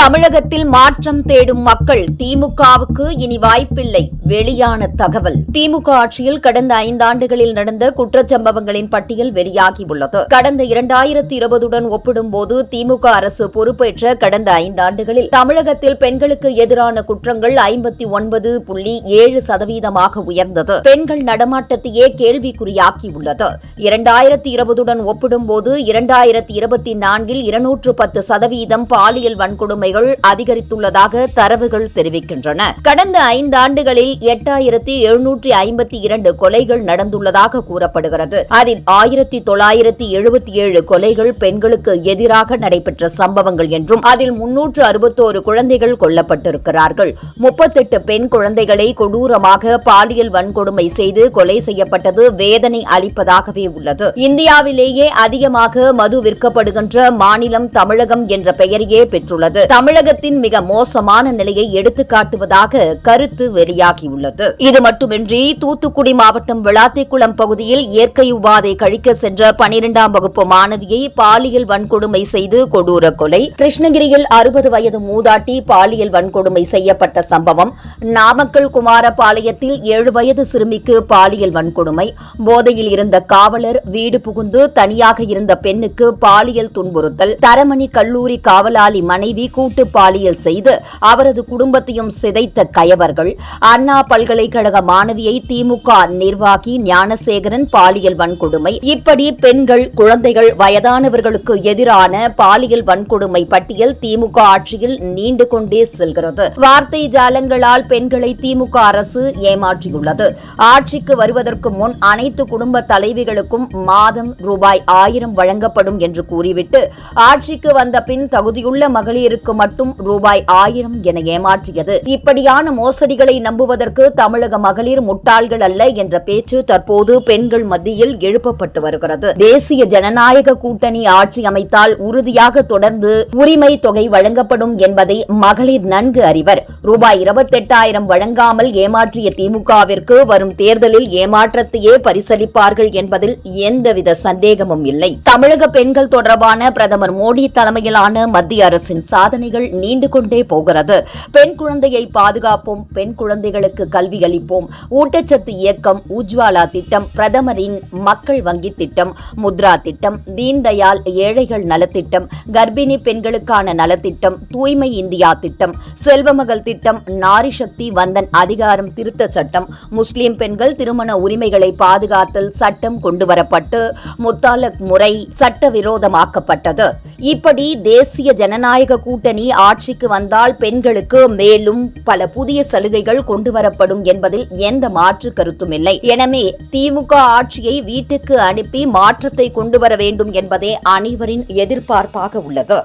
தமிழகத்தில் மாற்றம் தேடும் மக்கள் திமுகவுக்கு இனி வாய்ப்பில்லை. வெளியான தகவல். திமுக ஆட்சியில் கடந்த 5 ஆண்டுகளில் நடந்த குற்றச்சம்பவங்களின் பட்டியல் வெளியாகியுள்ளது. கடந்த 2020உடன் ஒப்பிடும்போது திமுக அரசு பொறுப்பேற்ற கடந்த 5 ஆண்டுகளில் தமிழகத்தில் பெண்களுக்கு எதிரான குற்றங்கள் 59.7% உயர்ந்தது. பெண்கள் நடமாட்டத்தையே கேள்விக்குறியாக்கியுள்ளது. 2020உடன் ஒப்பிடும்போது 2024இல் 210% பாலியல் வன்கொடுமைகள் அதிகரித்துள்ளதாக தரவுகள் தெரிவிக்கின்றன. கடந்த 5 ஆண்டுகளில் 8752 கொலைகள் நடந்துள்ளதாக கூறப்படுகிறது. அதில் 1977 கொலைகள் பெண்களுக்கு எதிராக நடைபெற்ற சம்பவங்கள் என்றும் அதில் 361 குழந்தைகள் கொல்லப்பட்டிருக்கிறார்கள். 38 பெண் குழந்தைகளை கொடூரமாக பாலியல் வன்கொடுமை செய்து கொலை செய்யப்பட்டது வேதனை அளிப்பதாகவே உள்ளது. இந்தியாவிலேயே அதிகமாக மது விற்கப்படுகின்ற மாநிலம் தமிழகம் என்ற பெயரையே பெற்றுள்ளது. தமிழகத்தின் மிக மோசமான நிலையை எடுத்துக்காட்டுவதாக கருத்து வெளியாகியுள்ளது. இது மட்டுமின்றி தூத்துக்குடி மாவட்டம் விளாத்திக்குளம் பகுதியில் இயற்கை உபாதை கழிக்க சென்ற 12ஆம் வகுப்பு மாணவியை பாலியல் வன்கொடுமை செய்து கொடூர கொலை. கிருஷ்ணகிரியில் 60 வயது மூதாட்டி பாலியல் வன்கொடுமை செய்யப்பட்ட சம்பவம். நாமக்கல் குமாரபாளையத்தில் 7 வயது சிறுமிக்கு பாலியல் வன்கொடுமை. போதையில் இருந்த காவலர் வீடு புகுந்து தனியாக இருந்த பெண்ணுக்கு பாலியல் துன்புறுத்தல். தரமணி கல்லூரி காவலாளி மனைவி கூட்டு பாலியல் செய்து அவரது குடும்பத்தையும் சிதைத்த கயவர்கள். அண்ணா பல்கலைக்கழக மாணவியை திமுக நிர்வாகி ஞானசேகரன் பாலியல் வன்கொடுமை. இப்படி பெண்கள், குழந்தைகள், வயதானவர்களுக்கு எதிரான பாலியல் வன்கொடுமை பட்டியல் திமுக ஆட்சியில் நீண்டு கொண்டே செல்கிறது. வார்த்தை ஜாலங்களால் பெண்களை திமுக அரசு ஏமாற்றியுள்ளது. ஆட்சிக்கு வருவதற்கு முன் அனைத்து குடும்ப தலைவிகளுக்கும் மாதம் ரூபாய் 1000 வழங்கப்படும் என்று கூறிவிட்டு ஆட்சிக்கு வந்த பின் தகுதியுள்ள மகளிருக்கு மட்டும் ரூபாய் 1000 என ஏமாற்றியது. இப்படியான மோசடிகளை நம்புவதற்கு தமிழக மகளிர் முட்டாள்கள் அல்ல என்ற பேச்சு தற்போது பெண்கள் மத்தியில் எழுப்பப்பட்டு வருகிறது. தேசிய ஜனநாயக கூட்டணி ஆட்சி அமைத்தால் உறுதியாக தொடர்ந்து உரிமை தொகை வழங்கப்படும் என்பதை மகளிர் நன்கு அறிவர். ரூபாய் 28,000 வழங்காமல் ஏமாற்றிய திமுகவிற்கு வரும் தேர்தலில் ஏமாற்றத்தையே பரிசளிப்பார்கள் என்பதில் எந்தவித சந்தேகமும் இல்லை. தமிழக பெண்கள் தொடர்பான பிரதமர் மோடி தலைமையிலான மத்திய அரசின் சாதனைகள் நீண்டு கொண்டே போகிறது. பெண் குழந்தையை பாதுகாப்போம், பெண் குழந்தைகளுக்கு கல்வி அளிப்போம், ஊட்டச்சத்து இயக்கம், உஜ்வாலா திட்டம், பிரதமரின் மக்கள் வங்கி திட்டம், முத்ரா திட்டம், தீன்தயாள் ஏழைகள் நலத்திட்டம், கர்ப்பிணி பெண்களுக்கான நலத்திட்டம், தூய்மை இந்தியா திட்டம், செல்வமகள் திட்டம், நாரி சக்தி வந்தன் அதிகாரம் திருத்த சட்டம், முஸ்லிம் பெண்கள் திருமண உரிமைகளை பாதுகாத்தல் சட்டம் கொண்டுவரப்பட்டு முத்தாலக் முறை சட்டவிரோதமாக்கப்பட்டது. இப்படி தேசிய ஜனநாயக கூட்டணி ஆட்சிக்கு வந்தால் பெண்களுக்கு மேலும் பல புதிய சலுகைகள் கொண்டுவரப்படும் என்பதில் எந்த மாற்று கருத்தும் இல்லை. எனவே திமுக ஆட்சியை வீட்டுக்கு அனுப்பி மாற்றத்தை கொண்டுவர வேண்டும் என்பதே அனைவரின் எதிர்பார்ப்பாக உள்ளது.